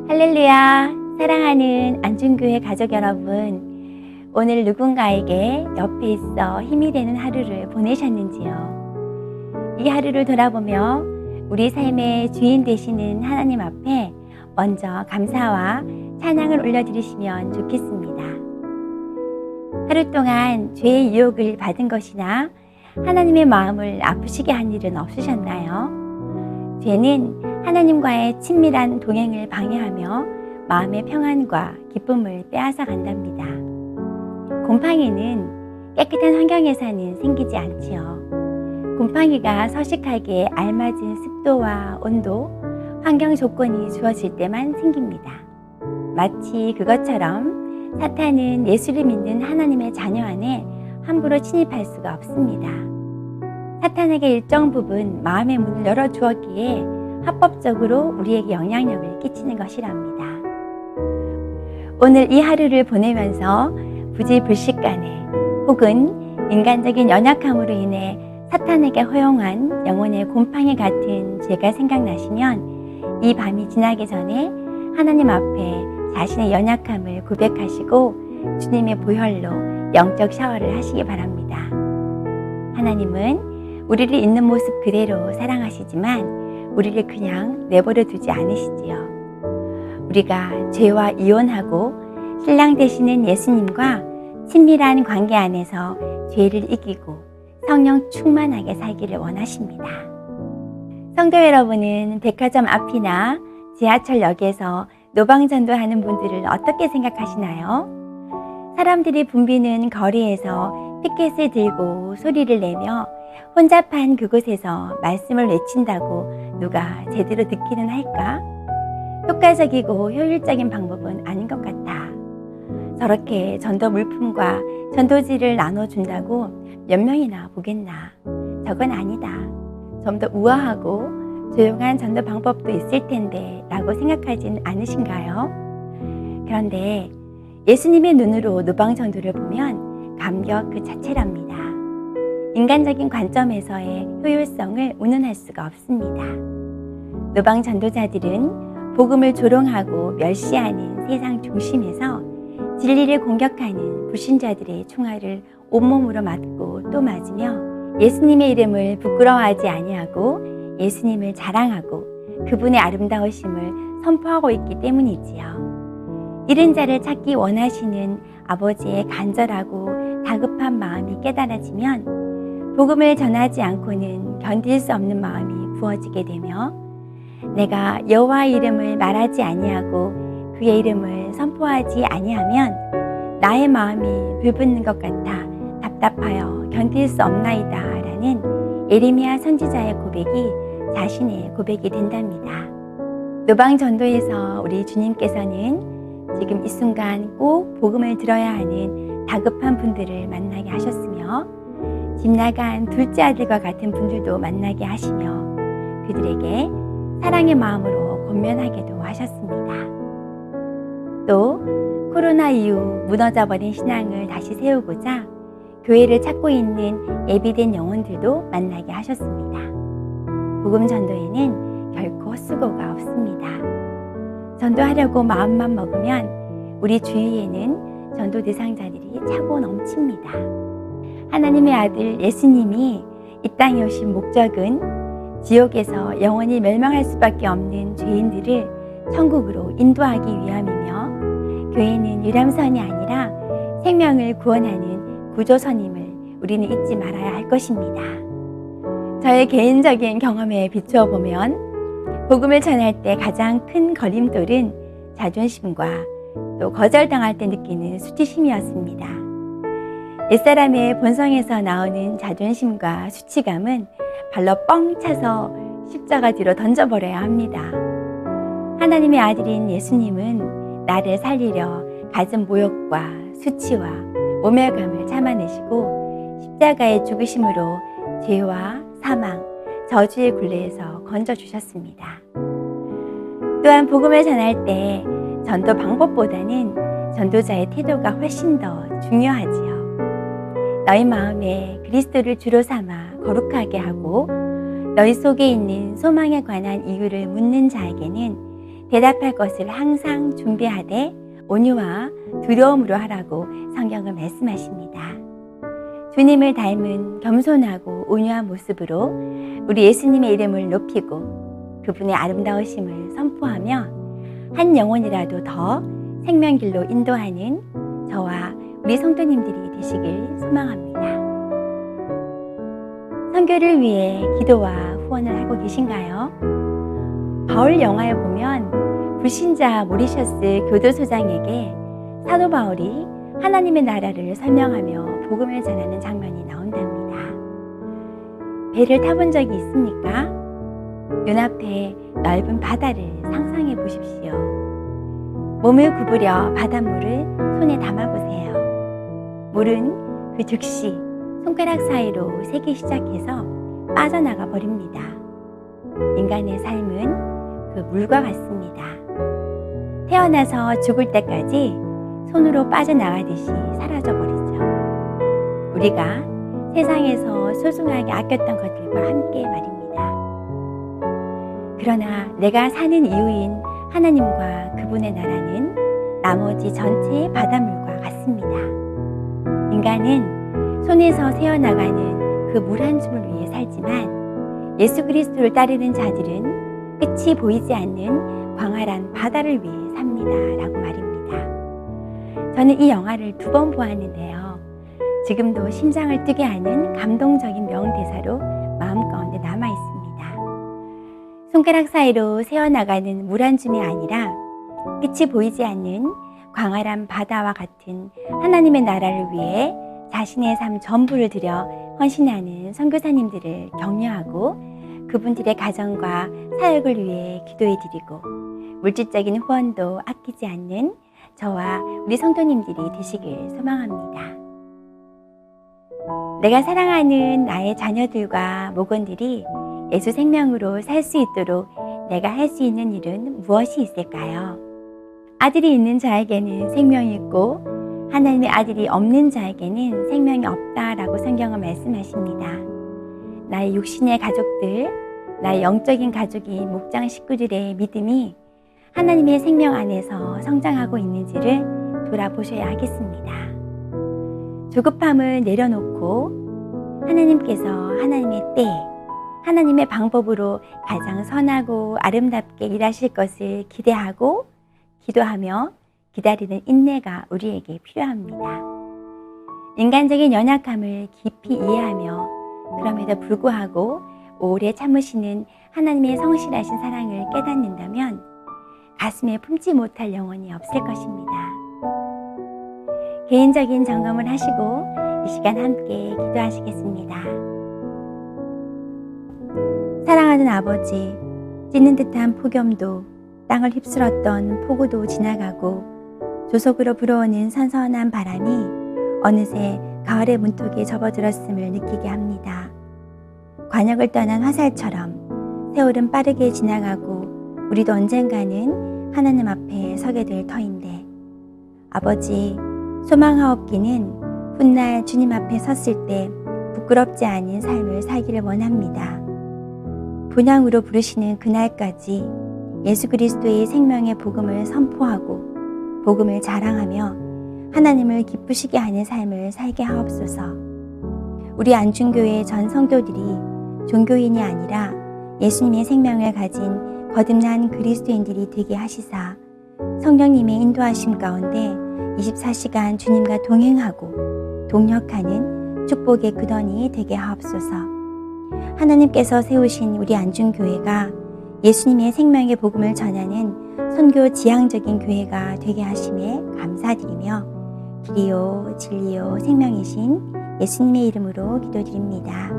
할렐루야, 사랑하는 안중교회 가족 여러분, 오늘 누군가에게 옆에 있어 힘이 되는 하루를 보내셨는지요? 이 하루를 돌아보며 우리 삶의 주인 되시는 하나님 앞에 먼저 감사와 찬양을 올려드리시면 좋겠습니다. 하루 동안 죄의 유혹을 받은 것이나 하나님의 마음을 아프시게 한 일은 없으셨나요? 죄는 하나님과의 친밀한 동행을 방해하며 마음의 평안과 기쁨을 빼앗아 간답니다. 곰팡이는 깨끗한 환경에서는 생기지 않지요. 곰팡이가 서식하기에 알맞은 습도와 온도, 환경 조건이 주어질 때만 생깁니다. 마치 그것처럼 사탄은 예수를 믿는 하나님의 자녀 안에 함부로 침입할 수가 없습니다. 사탄에게 일정 부분 마음의 문을 열어주었기에 합법적으로 우리에게 영향력을 끼치는 것이랍니다. 오늘 이 하루를 보내면서 부지불식간에 혹은 인간적인 연약함으로 인해 사탄에게 허용한 영혼의 곰팡이 같은 죄가 생각나시면 이 밤이 지나기 전에 하나님 앞에 자신의 연약함을 고백하시고 주님의 보혈로 영적 샤워를 하시기 바랍니다. 하나님은 우리를 있는 모습 그대로 사랑하시지만 우리를 그냥 내버려 두지 않으시지요. 우리가 죄와 이혼하고 신랑 되시는 예수님과 친밀한 관계 안에서 죄를 이기고 성령 충만하게 살기를 원하십니다. 성도 여러분은 백화점 앞이나 지하철역에서 노방전도하는 분들을 어떻게 생각하시나요? 사람들이 붐비는 거리에서 피켓을 들고 소리를 내며 혼잡한 그곳에서 말씀을 외친다고 누가 제대로 듣기는 할까? 효과적이고 효율적인 방법은 아닌 것 같아. 저렇게 전도 물품과 전도지를 나눠준다고 몇 명이나 보겠나? 저건 아니다. 좀 더 우아하고 조용한 전도 방법도 있을 텐데 라고 생각하진 않으신가요? 그런데 예수님의 눈으로 노방전도를 보면 감격 그 자체랍니다. 인간적인 관점에서의 효율성을 운운할 수가 없습니다. 노방 전도자들은 복음을 조롱하고 멸시하는 세상 중심에서 진리를 공격하는 불신자들의 총알을 온몸으로 맞고 또 맞으며 예수님의 이름을 부끄러워하지 아니하고 예수님을 자랑하고 그분의 아름다우심을 선포하고 있기 때문이지요. 잃은 자를 찾기 원하시는 아버지의 간절하고 다급한 마음이 깨달아지면 복음을 전하지 않고는 견딜 수 없는 마음이 부어지게 되며 내가 여호와의 이름을 말하지 아니하고 그의 이름을 선포하지 아니하면 나의 마음이 불붙는 것 같아 답답하여 견딜 수 없나이다 라는 예레미야 선지자의 고백이 자신의 고백이 된답니다. 노방전도에서 우리 주님께서는 지금 이 순간 꼭 복음을 들어야 하는 다급한 분들을 만나게 하셨으며 집 나간 둘째 아들과 같은 분들도 만나게 하시며 그들에게 사랑의 마음으로 권면하기도 하셨습니다. 또 코로나 이후 무너져버린 신앙을 다시 세우고자 교회를 찾고 있는 예비된 영혼들도 만나게 하셨습니다. 복음 전도에는 결코 헛수고가 없습니다. 전도하려고 마음만 먹으면 우리 주위에는 전도 대상자들이 차고 넘칩니다. 하나님의 아들 예수님이 이 땅에 오신 목적은 지옥에서 영원히 멸망할 수밖에 없는 죄인들을 천국으로 인도하기 위함이며 교회는 유람선이 아니라 생명을 구원하는 구조선임을 우리는 잊지 말아야 할 것입니다. 저의 개인적인 경험에 비추어 보면 복음을 전할 때 가장 큰 걸림돌은 자존심과 또 거절당할 때 느끼는 수치심이었습니다. 옛사람의 본성에서 나오는 자존심과 수치감은 발로 뻥 차서 십자가 뒤로 던져버려야 합니다. 하나님의 아들인 예수님은 나를 살리려 가진 모욕과 수치와 모멸감을 참아내시고 십자가의 죽으심으로 죄와 사망, 저주의 굴레에서 건져주셨습니다. 또한 복음을 전할 때 전도 방법보다는 전도자의 태도가 훨씬 더 중요하지요. 너희 마음에 그리스도를 주로 삼아 거룩하게 하고 너희 속에 있는 소망에 관한 이유를 묻는 자에게는 대답할 것을 항상 준비하되 온유와 두려움으로 하라고 성경은 말씀하십니다. 주님을 닮은 겸손하고 온유한 모습으로 우리 예수님의 이름을 높이고 그분의 아름다우심을 선포하며 한 영혼이라도 더 생명길로 인도하는 저와 우리 성도님들이 되시길 소망합니다. 선교를 위해 기도와 후원을 하고 계신가요? 바울 영화에 보면 불신자 모리셔스 교도소장에게 사도 바울이 하나님의 나라를 설명하며 복음을 전하는 장면이 나온답니다. 배를 타본 적이 있습니까? 눈앞에 넓은 바다를 상상해 보십시오. 몸을 구부려 바닷물을 손에 담아보세요. 물은 그 즉시 손가락 사이로 새기 시작해서 빠져나가 버립니다. 인간의 삶은 그 물과 같습니다. 태어나서 죽을 때까지 손으로 빠져나가듯이 사라져버리죠. 우리가 세상에서 소중하게 아꼈던 것들과 함께 말입니다. 그러나 내가 사는 이유인 하나님과 그분의 나라는 나머지 전체의 바닷물과 같습니다. 인간은 손에서 새어나가는 그 물 한 줌을 위해 살지만 예수 그리스도를 따르는 자들은 끝이 보이지 않는 광활한 바다를 위해 삽니다. 라고 말입니다. 저는 이 영화를 2번 보았는데요. 지금도 심장을 뛰게 하는 감동적인 명대사로 마음 가운데 남아 있습니다. 손가락 사이로 새어나가는 물 한 줌이 아니라 끝이 보이지 않는 광활한 바다와 같은 하나님의 나라를 위해 자신의 삶 전부를 들여 헌신하는 선교사님들을 격려하고 그분들의 가정과 사역을 위해 기도해드리고 물질적인 후원도 아끼지 않는 저와 우리 성도님들이 되시길 소망합니다. 내가 사랑하는 나의 자녀들과 목원들이 예수 생명으로 살 수 있도록 내가 할 수 있는 일은 무엇이 있을까요? 아들이 있는 자에게는 생명이 있고 하나님의 아들이 없는 자에게는 생명이 없다라고 성경은 말씀하십니다. 나의 육신의 가족들, 나의 영적인 가족인 목장 식구들의 믿음이 하나님의 생명 안에서 성장하고 있는지를 돌아보셔야 하겠습니다. 조급함을 내려놓고 하나님께서 하나님의 때, 하나님의 방법으로 가장 선하고 아름답게 일하실 것을 기대하고 기도하며 기다리는 인내가 우리에게 필요합니다. 인간적인 연약함을 깊이 이해하며 그럼에도 불구하고 오래 참으시는 하나님의 성실하신 사랑을 깨닫는다면 가슴에 품지 못할 영혼이 없을 것입니다. 개인적인 점검을 하시고 이 시간 함께 기도하시겠습니다. 사랑하는 아버지, 찢는 듯한 폭염도 땅을 휩쓸었던 폭우도 지나가고 조속으로 불어오는 선선한 바람이 어느새 가을의 문턱에 접어들었음을 느끼게 합니다. 관역을 떠난 화살처럼 세월은 빠르게 지나가고 우리도 언젠가는 하나님 앞에 서게 될 터인데 아버지, 소망하옵기는 훗날 주님 앞에 섰을 때 부끄럽지 않은 삶을 살기를 원합니다. 분향으로 부르시는 그날까지 예수 그리스도의 생명의 복음을 선포하고 복음을 자랑하며 하나님을 기쁘시게 하는 삶을 살게 하옵소서. 우리 안중교회 전 성도들이 종교인이 아니라 예수님의 생명을 가진 거듭난 그리스도인들이 되게 하시사 성령님의 인도하심 가운데 24시간 주님과 동행하고 동역하는 축복의 그던이 되게 하옵소서. 하나님께서 세우신 우리 안중교회가 예수님의 생명의 복음을 전하는 선교 지향적인 교회가 되게 하심에 감사드리며 길이요 진리요 생명이신 예수님의 이름으로 기도드립니다.